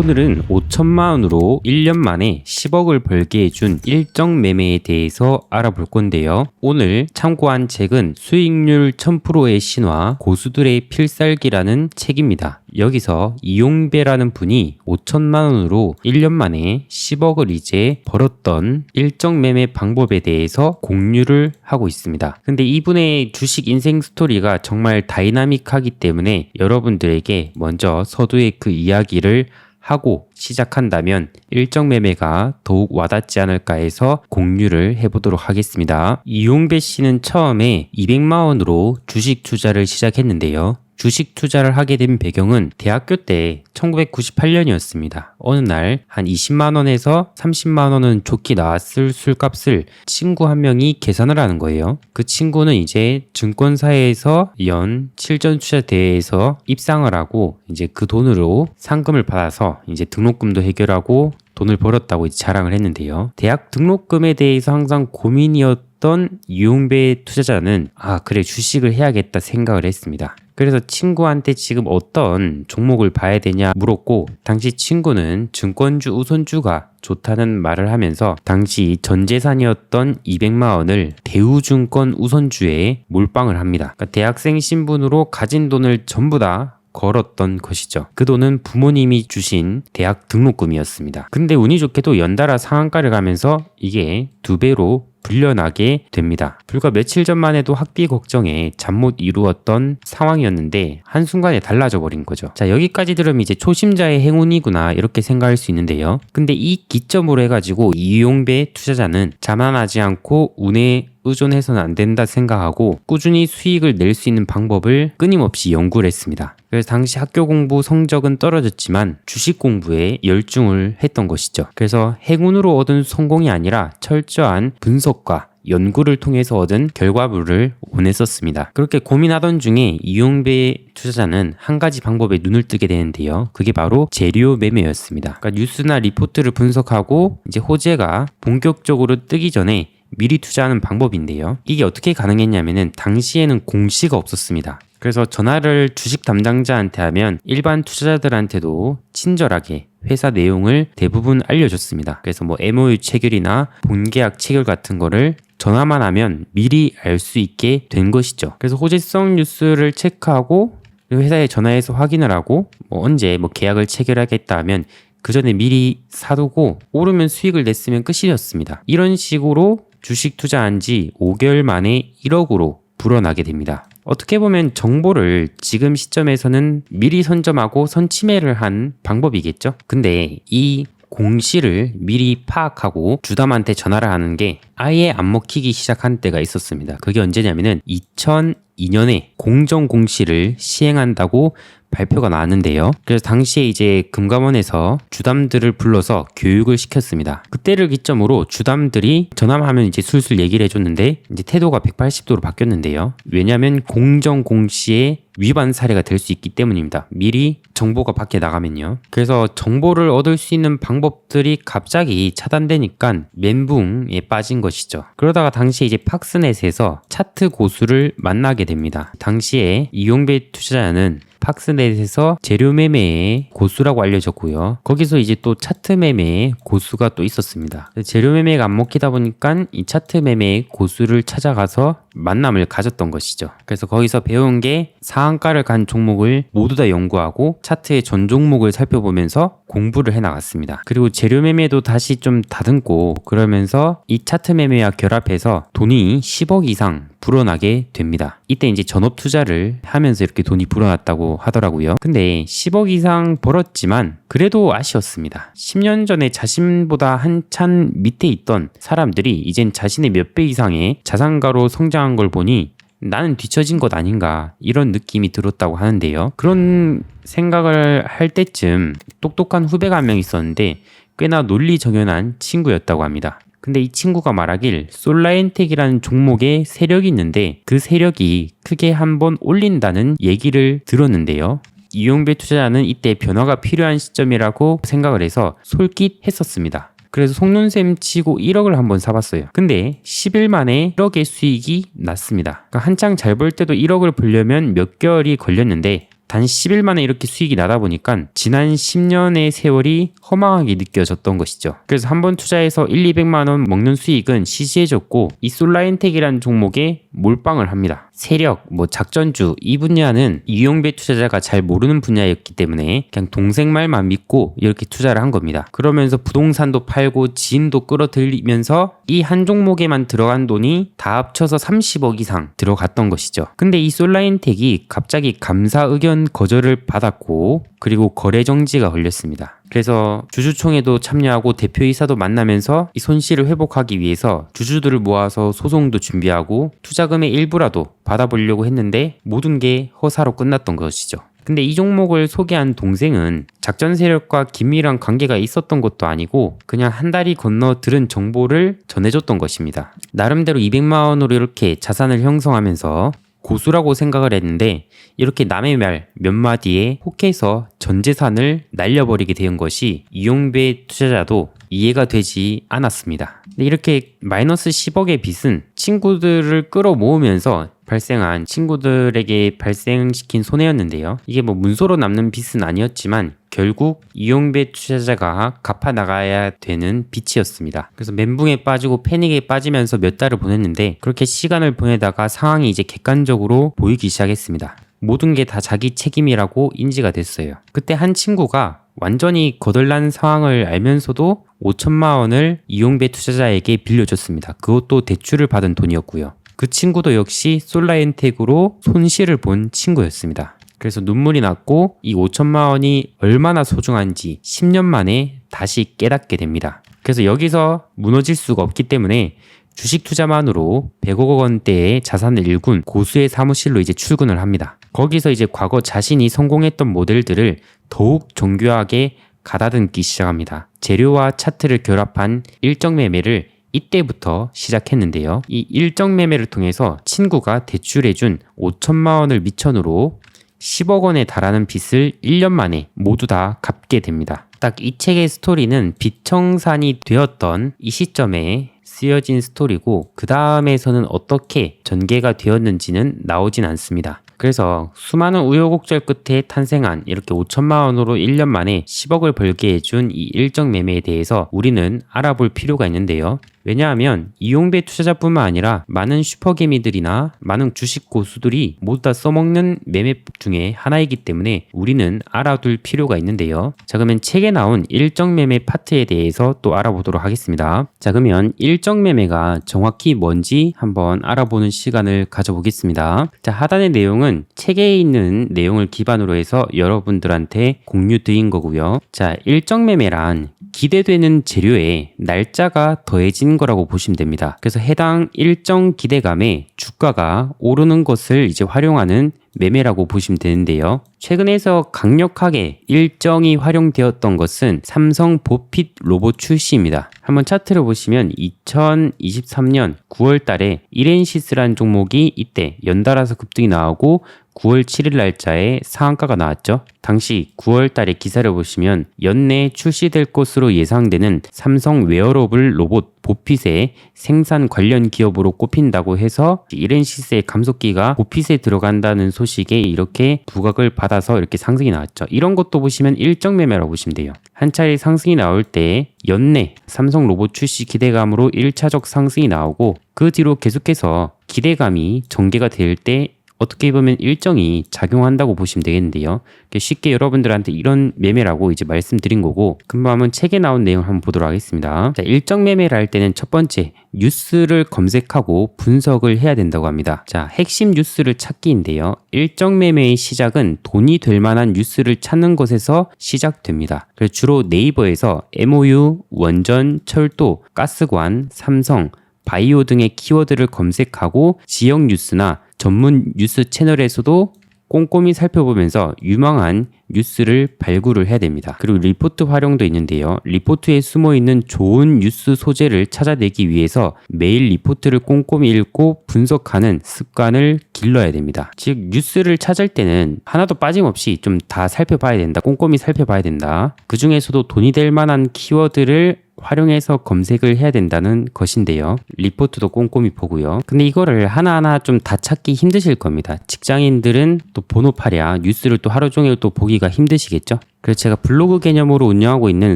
오늘은 5천만 원으로 1년 만에 10억을 벌게 해준 일정 매매에 대해서 알아볼 건데요. 오늘 참고한 책은 수익률 1000%의 신화, 고수들의 필살기라는 책입니다. 여기서 이용배라는 분이 5천만 원으로 1년 만에 10억을 이제 벌었던 일정 매매 방법에 대해서 공유를 하고 있습니다. 근데 이분의 주식 인생 스토리가 정말 다이나믹하기 때문에 여러분들에게 먼저 서두에 그 이야기를 하고 시작한다면 일정 매매가 더욱 와닿지 않을까 해서 공유를 해보도록 하겠습니다. 이용배 씨는 처음에 200만 원으로 주식 투자를 시작했는데요. 주식 투자를 하게 된 배경은 대학교 때 1998년이었습니다. 어느 날 한 20만 원에서 30만 원은 좋게 나왔을 술값을 친구 한 명이 계산을 하는 거예요. 그 친구는 이제 증권사에서 연 7전 투자 대회에서 입상을 하고 이제 그 돈으로 상금을 받아서 이제 등록금도 해결하고 돈을 벌었다고 이제 자랑을 했는데요. 대학 등록금에 대해서 항상 고민이었던 이용배 투자자는 그래 주식을 해야겠다 생각을 했습니다. 그래서 친구한테 지금 어떤 종목을 봐야 되냐 물었고, 당시 친구는 증권주 우선주가 좋다는 말을 하면서 당시 전 재산이었던 200만 원을 대우증권 우선주에 몰빵을 합니다. 그러니까 대학생 신분으로 가진 돈을 전부 다 걸었던 것이죠. 그 돈은 부모님이 주신 대학 등록금이었습니다. 근데 운이 좋게도 연달아 상한가를 가면서 이게 2배로 불려나게 됩니다. 불과 며칠 전만 해도 학비 걱정에 잠 못 이루었던 상황이었는데 한순간에 달라져 버린 거죠. 자, 여기까지 들으면 이제 초심자의 행운이구나 이렇게 생각할 수 있는데요. 근데 이 기점으로 해가지고 이용배 투자자는 자만하지 않고 운에 의존해서는 안 된다 생각하고 꾸준히 수익을 낼 수 있는 방법을 끊임없이 연구를 했습니다. 그래서 당시 학교 공부 성적은 떨어졌지만 주식 공부에 열중을 했던 것이죠. 그래서 행운으로 얻은 성공이 아니라 철저한 분석과 연구를 통해서 얻은 결과물을 원했었습니다. 그렇게 고민하던 중에 이용배 투자자는 한 가지 방법에 눈을 뜨게 되는데요. 그게 바로 재료 매매였습니다. 그러니까 뉴스나 리포트를 분석하고 이제 호재가 본격적으로 뜨기 전에 미리 투자하는 방법인데요. 이게 어떻게 가능했냐면은 당시에는 공시가 없었습니다. 그래서 전화를 주식 담당자한테 하면 일반 투자자들한테도 친절하게 회사 내용을 대부분 알려줬습니다. 그래서 뭐 MOU 체결이나 본계약 체결 같은 거를 전화만 하면 미리 알 수 있게 된 것이죠. 그래서 호재성 뉴스를 체크하고 회사에 전화해서 확인을 하고 언제 계약을 체결하겠다 하면 그 전에 미리 사두고 오르면 수익을 냈으면 끝이었습니다. 이런 식으로 주식 투자한 지 5개월 만에 1억으로 불어나게 됩니다. 어떻게 보면 정보를 지금 시점에서는 미리 선점하고 선취매를 한 방법이겠죠. 근데 이 공시를 미리 파악하고 주담한테 전화를 하는 게 아예 안 먹히기 시작한 때가 있었습니다. 그게 언제냐면은 2002년에 공정공시를 시행한다고 발표가 나왔는데요. 그래서 당시에 이제 금감원에서 주담들을 불러서 교육을 시켰습니다. 그때를 기점으로 주담들이 전화하면 이제 술술 얘기를 해줬는데 이제 태도가 180도로 바뀌었는데요. 왜냐하면 공정공시에 위반 사례가 될 수 있기 때문입니다. 미리 정보가 밖에 나가면요. 그래서 정보를 얻을 수 있는 방법들이 갑자기 차단되니까 멘붕에 빠진 것이죠. 그러다가 당시에 이제 팍스넷에서 차트 고수를 만나게 됩니다. 당시에 이용배 투자자는 팍스넷에서 재료 매매의 고수라고 알려졌고요. 거기서 이제 또 차트 매매의 고수가 또 있었습니다. 재료 매매가 안 먹히다 보니까 이 차트 매매의 고수를 찾아가서 만남을 가졌던 것이죠. 그래서 거기서 배운 게 상한가를 간 종목을 모두 다 연구하고 차트의 전 종목을 살펴보면서 공부를 해나갔습니다. 그리고 재료 매매도 다시 좀 다듬고 그러면서 이 차트 매매와 결합해서 돈이 10억 이상 불어나게 됩니다. 이때 이제 전업 투자를 하면서 이렇게 돈이 불어났다고 하더라고요. 근데 10억 이상 벌었지만 그래도 아쉬웠습니다. 10년 전에 자신보다 한참 밑에 있던 사람들이 이젠 자신의 몇 배 이상의 자산가로 성장한 걸 보니 나는 뒤처진 것 아닌가 이런 느낌이 들었다고 하는데요. 그런 생각을 할 때쯤 똑똑한 후배가 한 명 있었는데 꽤나 논리정연한 친구였다고 합니다. 근데 이 친구가 말하길 솔라엔텍이라는 종목에 세력이 있는데 그 세력이 크게 한번 올린다는 얘기를 들었는데요. 이용배 투자자는 이때 변화가 필요한 시점이라고 생각을 해서 솔깃했었습니다. 그래서 속눈샘 치고 1억을 한번 사봤어요. 근데 10일 만에 1억의 수익이 났습니다. 그러니까 한창 잘 벌 때도 1억을 벌려면 몇 개월이 걸렸는데 단 10일 만에 이렇게 수익이 나다 보니까 지난 10년의 세월이 허망하게 느껴졌던 것이죠. 그래서 한번 투자해서 1, 200만 원 먹는 수익은 시시해졌고 이 솔라인텍이라는 종목에 몰빵을 합니다. 세력, 작전주 이 분야는 이용배 투자자가 잘 모르는 분야였기 때문에 그냥 동생 말만 믿고 이렇게 투자를 한 겁니다. 그러면서 부동산도 팔고 지인도 끌어들이면서 이 한 종목에만 들어간 돈이 다 합쳐서 30억 이상 들어갔던 것이죠. 근데 이 솔라인텍이 갑자기 감사 의견 거절을 받았고 그리고 거래 정지가 걸렸습니다. 그래서 주주총회도 참여하고 대표이사도 만나면서 이 손실을 회복하기 위해서 주주들을 모아서 소송도 준비하고 투자금의 일부라도 받아보려고 했는데 모든 게 허사로 끝났던 것이죠. 근데 이 종목을 소개한 동생은 작전 세력과 긴밀한 관계가 있었던 것도 아니고 그냥 한 다리 건너 들은 정보를 전해줬던 것입니다. 나름대로 200만 원으로 이렇게 자산을 형성하면서 고수라고 생각을 했는데 이렇게 남의 말 몇 마디에 혹해서 전 재산을 날려버리게 된 것이 이용배 투자자도 이해가 되지 않았습니다. 근데 이렇게 마이너스 10억의 빚은 친구들을 끌어모으면서 발생한 친구들에게 발생시킨 손해였는데요. 이게 문서로 남는 빚은 아니었지만 결국 이용배 투자자가 갚아 나가야 되는 빚이었습니다. 그래서 멘붕에 빠지고 패닉에 빠지면서 몇 달을 보냈는데 그렇게 시간을 보내다가 상황이 이제 객관적으로 보이기 시작했습니다. 모든 게 다 자기 책임이라고 인지가 됐어요. 그때 한 친구가 완전히 거덜난 상황을 알면서도 5천만 원을 이용배 투자자에게 빌려줬습니다. 그것도 대출을 받은 돈이었고요. 그 친구도 역시 솔라인텍으로 손실을 본 친구였습니다. 그래서 눈물이 났고 이 5천만 원이 얼마나 소중한지 10년 만에 다시 깨닫게 됩니다. 그래서 여기서 무너질 수가 없기 때문에 주식 투자만으로 100억 원대의 자산을 일군 고수의 사무실로 이제 출근을 합니다. 거기서 이제 과거 자신이 성공했던 모델들을 더욱 정교하게 가다듬기 시작합니다. 재료와 차트를 결합한 일정 매매를 이때부터 시작했는데요. 이 일정 매매를 통해서 친구가 대출해준 5천만 원을 미천으로 10억 원에 달하는 빚을 1년 만에 모두 다 갚게 됩니다. 딱 이 책의 스토리는 빚청산이 되었던 이 시점에 쓰여진 스토리고 그 다음에서는 어떻게 전개가 되었는지는 나오진 않습니다. 그래서 수많은 우여곡절 끝에 탄생한 이렇게 5천만 원으로 1년 만에 10억을 벌게 해준 이 일정 매매에 대해서 우리는 알아볼 필요가 있는데요. 왜냐하면 이용배 투자자뿐만 아니라 많은 슈퍼개미들이나 많은 주식 고수들이 모두 다 써먹는 매매법 중에 하나이기 때문에 우리는 알아둘 필요가 있는데요. 자, 그러면 책에 나온 일정 매매 파트에 대해서 또 알아보도록 하겠습니다. 자, 그러면 일정 매매가 정확히 뭔지 한번 알아보는 시간을 가져보겠습니다. 자, 하단의 내용은 책에 있는 내용을 기반으로 해서 여러분들한테 공유 드린 거고요. 자, 일정 매매란 기대되는 재료에 날짜가 더해진 거라고 보시면 됩니다. 그래서 해당 일정 기대감에 주가가 오르는 것을 이제 활용하는 매매라고 보시면 되는데요. 최근에서 강력하게 일정이 활용되었던 것은 삼성 보핏 로봇 출시입니다. 한번 차트를 보시면 2023년 9월 달에 이렌시스라는 종목이 이때 연달아서 급등이 나오고 9월 7일 날짜에 상한가가 나왔죠. 당시 9월 달에 기사를 보시면 연내에 출시될 것으로 예상되는 삼성 웨어러블 로봇 보핏의 생산 관련 기업으로 꼽힌다고 해서 이렌시스의 감속기가 보핏에 들어간다는 소식에 이렇게 부각을 받아서 이렇게 상승이 나왔죠. 이런 것도 보시면 일정 매매라고 보시면 돼요. 한 차례 상승이 나올 때 연내 삼성 로봇 출시 기대감으로 1차적 상승이 나오고 그 뒤로 계속해서 기대감이 전개가 될 때 어떻게 보면 일정이 작용한다고 보시면 되겠는데요. 쉽게 여러분들한테 이런 매매라고 이제 말씀드린 거고, 금방 한번 책에 나온 내용을 한번 보도록 하겠습니다. 자, 일정 매매를 할 때는 첫 번째 뉴스를 검색하고 분석을 해야 된다고 합니다. 자, 핵심 뉴스를 찾기인데요. 일정 매매의 시작은 돈이 될 만한 뉴스를 찾는 것에서 시작됩니다. 그래서 주로 네이버에서 MOU, 원전, 철도, 가스관, 삼성, 바이오 등의 키워드를 검색하고 지역 뉴스나 전문 뉴스 채널에서도 꼼꼼히 살펴보면서 유망한 뉴스를 발굴을 해야 됩니다. 그리고 리포트 활용도 있는데요. 리포트에 숨어있는 좋은 뉴스 소재를 찾아내기 위해서 매일 리포트를 꼼꼼히 읽고 분석하는 습관을 길러야 됩니다. 즉 뉴스를 찾을 때는 하나도 빠짐없이 좀 다 살펴봐야 된다. 꼼꼼히 살펴봐야 된다. 그 중에서도 돈이 될 만한 키워드를 활용해서 검색을 해야 된다는 것인데요. 리포트도 꼼꼼히 보고요. 근데 이거를 하나하나 좀 다 찾기 힘드실 겁니다. 직장인들은 또 번호팔이야 뉴스를 또 하루 종일 또 보기가 힘드시겠죠? 그래서 제가 블로그 개념으로 운영하고 있는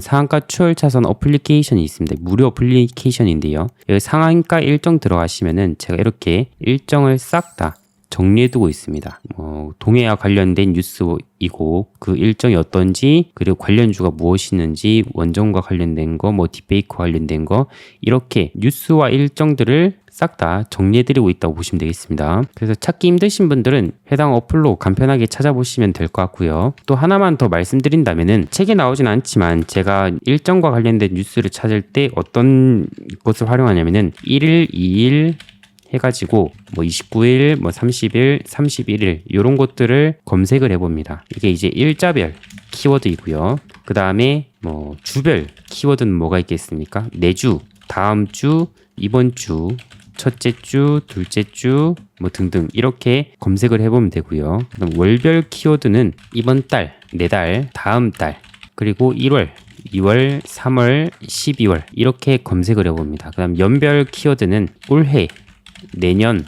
상한가 추월 차선 어플리케이션이 있습니다. 무료 어플리케이션인데요. 여기 상한가 일정 들어가시면은 제가 이렇게 일정을 싹 다 정리해두고 있습니다. 동해와 관련된 뉴스이고 그 일정이 어떤지 그리고 관련주가 무엇이 있는지 원전과 관련된 거 딥베이크 관련된 거 이렇게 뉴스와 일정들을 싹 다 정리해드리고 있다고 보시면 되겠습니다. 그래서 찾기 힘드신 분들은 해당 어플로 간편하게 찾아보시면 될 것 같고요. 또 하나만 더 말씀드린다면은 책에 나오진 않지만 제가 일정과 관련된 뉴스를 찾을 때 어떤 것을 활용하냐면은 1일, 2일 해가지고 29일, 30일, 31일 이런 것들을 검색을 해봅니다. 이게 이제 일자별 키워드이고요. 그 다음에 주별 키워드는 뭐가 있겠습니까? 내주, 다음 주, 이번 주, 첫째 주, 둘째 주 등등 이렇게 검색을 해보면 되고요. 그다음 월별 키워드는 이번 달, 내달, 다음 달, 그리고 1월, 2월, 3월, 12월 이렇게 검색을 해봅니다. 그 다음 연별 키워드는 올해, 내년,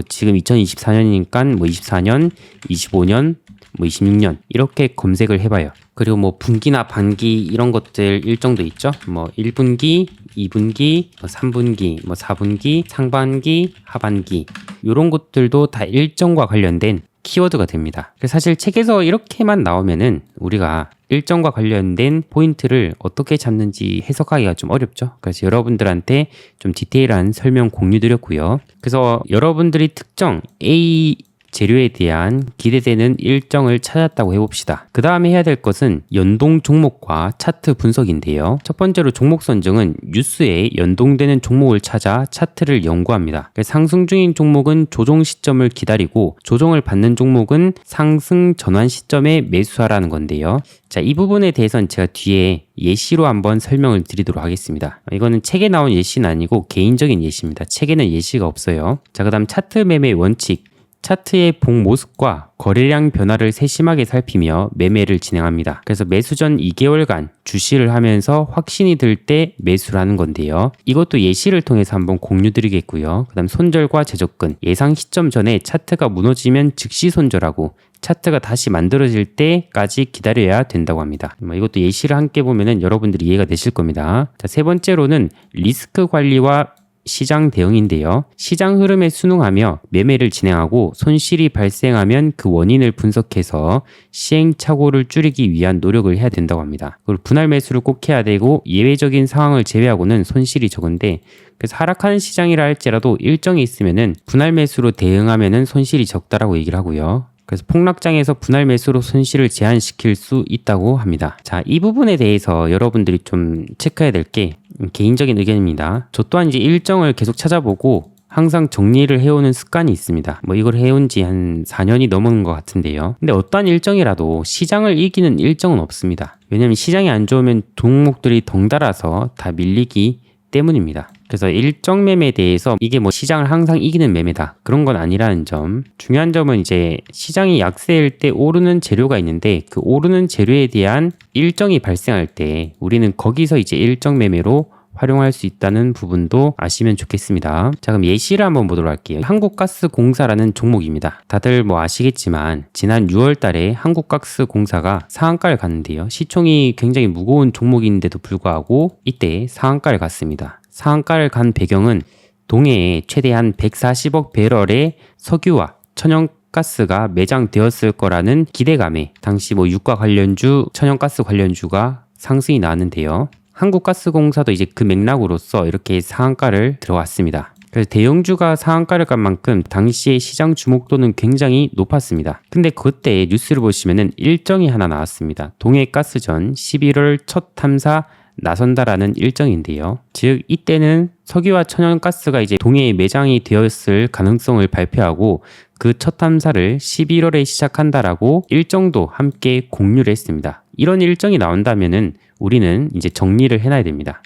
지금 2024년이니까 24년, 25년, 26년 이렇게 검색을 해봐요. 그리고 분기나 반기 이런 것들 일정도 있죠. 1분기, 2분기, 3분기, 4분기, 상반기, 하반기 이런 것들도 다 일정과 관련된 키워드가 됩니다. 사실 책에서 이렇게만 나오면은 우리가 일정과 관련된 포인트를 어떻게 잡는지 해석하기가 좀 어렵죠. 그래서 여러분들한테 좀 디테일한 설명 공유 드렸고요. 그래서 여러분들이 특정 A 재료에 대한 기대되는 일정을 찾았다고 해봅시다. 그 다음에 해야 될 것은 연동 종목과 차트 분석인데요. 첫 번째로 종목 선정은 뉴스에 연동되는 종목을 찾아 차트를 연구합니다. 상승 중인 종목은 조정 시점을 기다리고 조정을 받는 종목은 상승 전환 시점에 매수하라는 건데요. 자, 이 부분에 대해서는 제가 뒤에 예시로 한번 설명을 드리도록 하겠습니다. 이거는 책에 나온 예시는 아니고 개인적인 예시입니다. 책에는 예시가 없어요. 자, 그 다음 차트 매매 원칙. 차트의 봉 모습과 거래량 변화를 세심하게 살피며 매매를 진행합니다. 그래서 매수 전 2개월간 주시를 하면서 확신이 들 때 매수를 하는 건데요. 이것도 예시를 통해서 한번 공유 드리겠고요. 그 다음 손절과 재접근. 예상 시점 전에 차트가 무너지면 즉시 손절하고 차트가 다시 만들어질 때까지 기다려야 된다고 합니다. 이것도 예시를 함께 보면은 여러분들이 이해가 되실 겁니다. 자, 세 번째로는 리스크 관리와 시장 대응인데요. 시장 흐름에 순응하며 매매를 진행하고 손실이 발생하면 그 원인을 분석해서 시행착오를 줄이기 위한 노력을 해야 된다고 합니다. 그리고 분할 매수를 꼭 해야 되고 예외적인 상황을 제외하고는 손실이 적은데 그래서 하락하는 시장이라 할지라도 일정이 있으면은 분할 매수로 대응하면은 손실이 적다라고 얘기를 하고요. 그래서 폭락장에서 분할 매수로 손실을 제한시킬 수 있다고 합니다. 자, 이 부분에 대해서 여러분들이 좀 체크해야 될 게 개인적인 의견입니다. 저 또한 이제 일정을 계속 찾아보고 항상 정리를 해오는 습관이 있습니다. 이걸 해온 지 한 4년이 넘은 것 같은데요. 근데 어떠한 일정이라도 시장을 이기는 일정은 없습니다. 왜냐하면 시장이 안 좋으면 종목들이 덩달아서 다 밀리기 때문입니다. 그래서 일정 매매에 대해서 이게 시장을 항상 이기는 매매다 그런 건 아니라는 점. 중요한 점은 이제 시장이 약세일 때 오르는 재료가 있는데 그 오르는 재료에 대한 일정이 발생할 때 우리는 거기서 이제 일정 매매로 활용할 수 있다는 부분도 아시면 좋겠습니다. 자, 그럼 예시를 한번 보도록 할게요. 한국가스공사라는 종목입니다. 다들 아시겠지만 지난 6월 달에 한국가스공사가 상한가를 갔는데요. 시총이 굉장히 무거운 종목인데도 불구하고 이때 상한가를 갔습니다. 상한가를 간 배경은 동해에 최대한 140억 배럴의 석유와 천연가스가 매장되었을 거라는 기대감에 당시 유가 관련주, 천연가스 관련주가 상승이 나왔는데요. 한국가스공사도 이제 그 맥락으로서 이렇게 상한가를 들어왔습니다. 그래서 대형주가 상한가를 간 만큼 당시의 시장 주목도는 굉장히 높았습니다. 근데 그때 뉴스를 보시면은 일정이 하나 나왔습니다. 동해가스전 11월 첫 탐사 나선다라는 일정인데요. 즉 이때는 석유와 천연가스가 이제 동해에 매장이 되었을 가능성을 발표하고 그 첫 탐사를 11월에 시작한다라고 일정도 함께 공유를 했습니다. 이런 일정이 나온다면은 우리는 이제 정리를 해놔야 됩니다.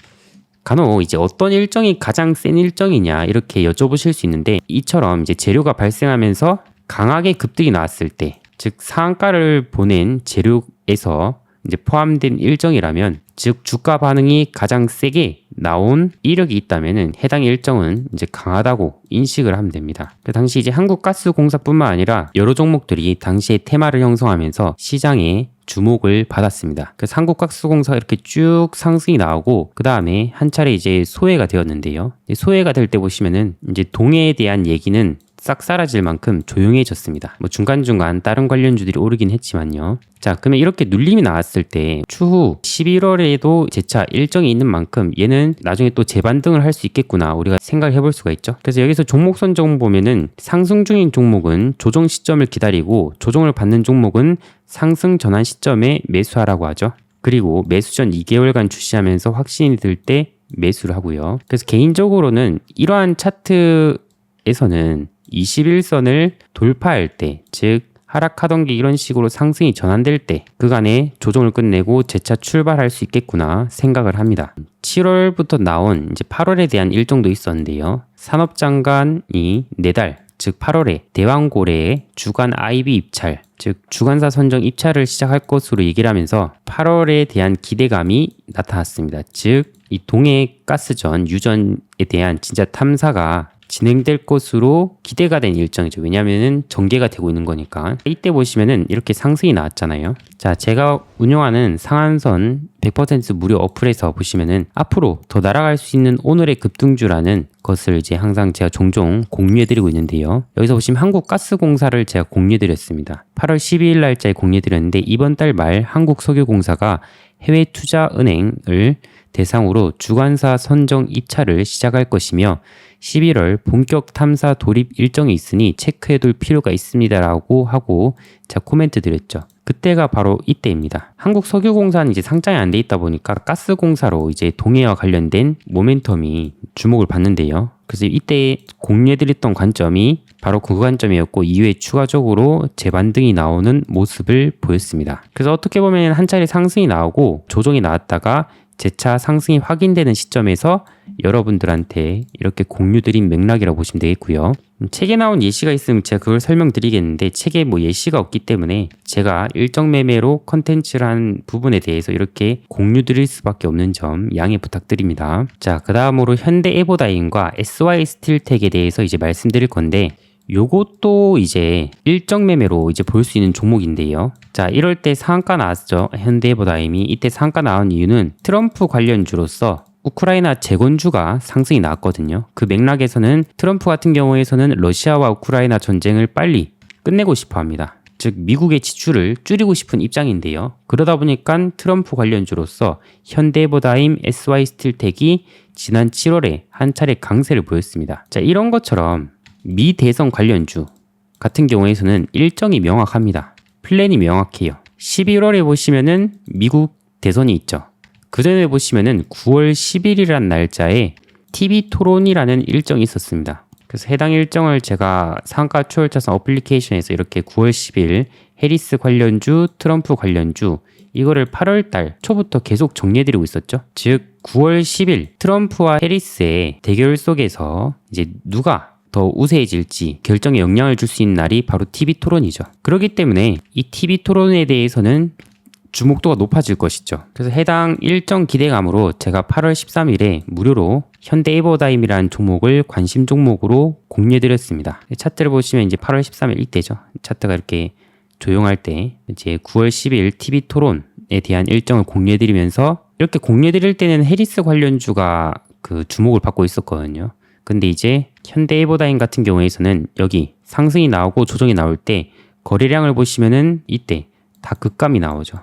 간혹 이제 어떤 일정이 가장 센 일정이냐 이렇게 여쭤보실 수 있는데 이처럼 이제 재료가 발생하면서 강하게 급등이 나왔을 때, 즉 상한가를 보낸 재료에서 이제 포함된 일정이라면 즉 주가 반응이 가장 세게 나온 이력이 있다면은 해당 일정은 이제 강하다고 인식을 하면 됩니다. 그 당시 이제 한국가스공사뿐만 아니라 여러 종목들이 당시에 테마를 형성하면서 시장에 주목을 받았습니다. 그래서 한국가스공사가 이렇게 쭉 상승이 나오고 그 다음에 한 차례 이제 소외가 되었는데요. 소외가 될 때 보시면은 이제 동해에 대한 얘기는 싹 사라질 만큼 조용해졌습니다. 뭐 중간중간 다른 관련주들이 오르긴 했지만요. 자, 그러면 이렇게 눌림이 나왔을 때 추후 11월에도 재차 일정이 있는 만큼 얘는 나중에 또 재반등을 할 수 있겠구나 우리가 생각을 해볼 수가 있죠. 그래서 여기서 종목 선정 보면은 상승 중인 종목은 조정 시점을 기다리고 조정을 받는 종목은 상승 전환 시점에 매수하라고 하죠. 그리고 매수 전 2개월간 주시하면서 확신이 들 때 매수를 하고요. 그래서 개인적으로는 이러한 차트에서는 21선을 돌파할 때, 즉 하락하던 게 이런 식으로 상승이 전환될 때 그간에 조정을 끝내고 재차 출발할 수 있겠구나 생각을 합니다. 7월부터 나온 이제 8월에 대한 일정도 있었는데요. 산업장관이 내달, 즉 8월에 대왕고래의 주간 IB 입찰, 즉 주간사 선정 입찰을 시작할 것으로 얘기를 하면서 8월에 대한 기대감이 나타났습니다. 즉 이 동해 가스전 유전에 대한 진짜 탐사가 진행될 것으로 기대가 된 일정이죠. 왜냐하면 전개가 되고 있는 거니까. 이때 보시면은 이렇게 상승이 나왔잖아요. 자, 제가 운영하는 상한선 100% 무료 어플에서 보시면은 앞으로 더 날아갈 수 있는 오늘의 급등주라는 것을 이제 항상 제가 종종 공유해드리고 있는데요. 여기서 보시면 한국가스공사를 제가 공유해드렸습니다. 8월 12일 날짜에 공유해드렸는데 이번 달 말 한국석유공사가 해외투자은행을 대상으로 주관사 선정 입찰을 시작할 것이며 11월 본격 탐사 돌입 일정이 있으니 체크해둘 필요가 있습니다라고 하고 제가 코멘트 드렸죠. 그때가 바로 이때입니다. 한국석유공사는 이제 상장이 안 돼 있다 보니까 가스공사로 이제 동해와 관련된 모멘텀이 주목을 받는데요. 그래서 이때 공유해드렸던 관점이 바로 그 관점이었고 이후에 추가적으로 재반등이 나오는 모습을 보였습니다. 그래서 어떻게 보면 한 차례 상승이 나오고 조정이 나왔다가 재차 상승이 확인되는 시점에서 여러분들한테 이렇게 공유드린 맥락이라고 보시면 되겠고요. 책에 나온 예시가 있으면 제가 그걸 설명드리겠는데 책에 뭐 예시가 없기 때문에 제가 일정 매매로 컨텐츠를 한 부분에 대해서 이렇게 공유드릴 수밖에 없는 점 양해 부탁드립니다. 자, 그 다음으로 현대에버다임과 SY스틸텍에 대해서 이제 말씀드릴 건데 요것도 이제 일정 매매로 이제 볼 수 있는 종목인데요. 자, 이럴 때 상한가 나왔죠. 현대에버다임이 이때 상한가 나온 이유는 트럼프 관련주로서 우크라이나 재건주가 상승이 나왔거든요. 그 맥락에서는 트럼프 같은 경우에서는 러시아와 우크라이나 전쟁을 빨리 끝내고 싶어 합니다. 즉 미국의 지출을 줄이고 싶은 입장인데요. 그러다 보니까 트럼프 관련주로서 현대에버다임, SY스틸텍이 지난 7월에 한 차례 강세를 보였습니다. 자, 이런 것처럼 미 대선 관련주 같은 경우에서는 일정이 명확합니다. 플랜이 명확해요. 11월에 보시면은 미국 대선이 있죠. 그 전에 보시면은 9월 10일이라는 날짜에 TV 토론이라는 일정이 있었습니다. 그래서 해당 일정을 제가 상가 초월자산 어플리케이션에서 이렇게 9월 10일 해리스 관련주, 트럼프 관련주 이거를 8월 달 초부터 계속 정리해드리고 있었죠. 즉 9월 10일 트럼프와 해리스의 대결 속에서 이제 누가 더 우세해질지 결정에 영향을 줄 수 있는 날이 바로 TV 토론이죠. 그렇기 때문에 이 TV 토론에 대해서는 주목도가 높아질 것이죠. 그래서 해당 일정 기대감으로 제가 8월 13일에 무료로 현대에버다임이라는 종목을 관심 종목으로 공유해드렸습니다. 차트를 보시면 이제 8월 13일 이때죠. 차트가 이렇게 조용할 때 이제 9월 10일 TV 토론에 대한 일정을 공유해드리면서 이렇게 공유해드릴 때는 해리스 관련주가 그 주목을 받고 있었거든요. 근데 이제 현대에버다임 같은 경우에서는 여기 상승이 나오고 조정이 나올 때 거래량을 보시면은 이때 다 급감이 나오죠.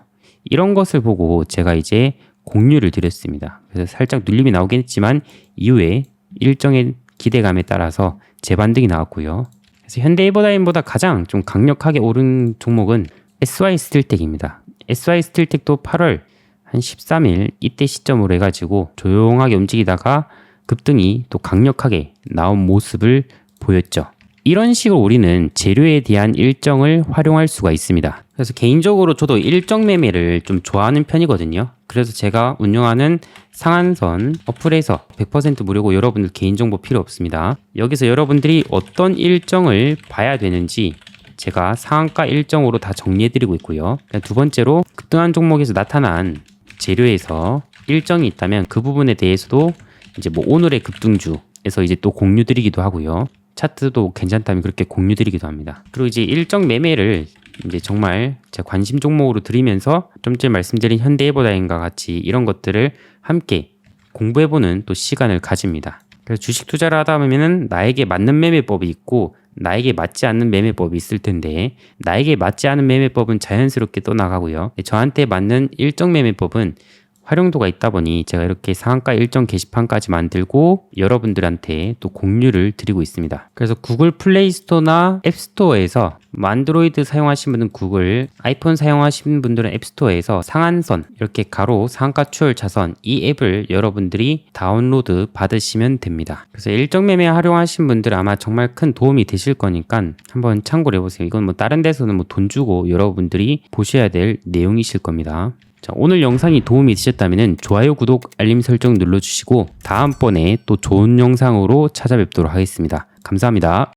이런 것을 보고 제가 이제 공유를 드렸습니다. 그래서 살짝 눌림이 나오긴 했지만 이후에 일정의 기대감에 따라서 재반등이 나왔고요. 그래서 현대에버다임보다 가장 좀 강력하게 오른 종목은 SY스틸텍입니다. SY스틸텍도 8월 한 13일 이때 시점으로 해가지고 조용하게 움직이다가 급등이 또 강력하게 나온 모습을 보였죠. 이런 식으로 우리는 재료에 대한 일정을 활용할 수가 있습니다. 그래서 개인적으로 저도 일정 매매를 좀 좋아하는 편이거든요. 그래서 제가 운영하는 상한선 어플에서 100% 무료고 여러분들 개인정보 필요 없습니다. 여기서 여러분들이 어떤 일정을 봐야 되는지 제가 상한가 일정으로 다 정리해드리고 있고요. 두 번째로 급등한 종목에서 나타난 재료에서 일정이 있다면 그 부분에 대해서도 이제 뭐 오늘의 급등주에서 이제 또 공유 드리기도 하고요. 차트도 괜찮다면 그렇게 공유 드리기도 합니다. 그리고 이제 일정 매매를 이제 정말 제 관심 종목으로 드리면서 좀 전에 말씀드린 현대해보다인과 같이 이런 것들을 함께 공부해보는 또 시간을 가집니다. 그래서 주식 투자를 하다 보면은 나에게 맞는 매매법이 있고 나에게 맞지 않는 매매법이 있을 텐데 나에게 맞지 않은 매매법은 자연스럽게 떠나가고요. 저한테 맞는 일정 매매법은 활용도가 있다 보니 제가 이렇게 상한가 일정 게시판까지 만들고 여러분들한테 또 공유를 드리고 있습니다. 그래서 구글 플레이 스토어나 앱 스토어에서 안드로이드 사용하시는 분은 구글, 아이폰 사용하시는 분들은 앱 스토어에서 상한선 이렇게 가로 상한가 추월 차선 이 앱을 여러분들이 다운로드 받으시면 됩니다. 그래서 일정 매매 활용하신 분들 아마 정말 큰 도움이 되실 거니까 한번 참고를 해보세요. 이건 뭐 다른 데서는 뭐 돈 주고 여러분들이 보셔야 될 내용이실 겁니다. 자, 오늘 영상이 도움이 되셨다면 좋아요, 구독, 알림 설정 눌러주시고 다음번에 또 좋은 영상으로 찾아뵙도록 하겠습니다. 감사합니다.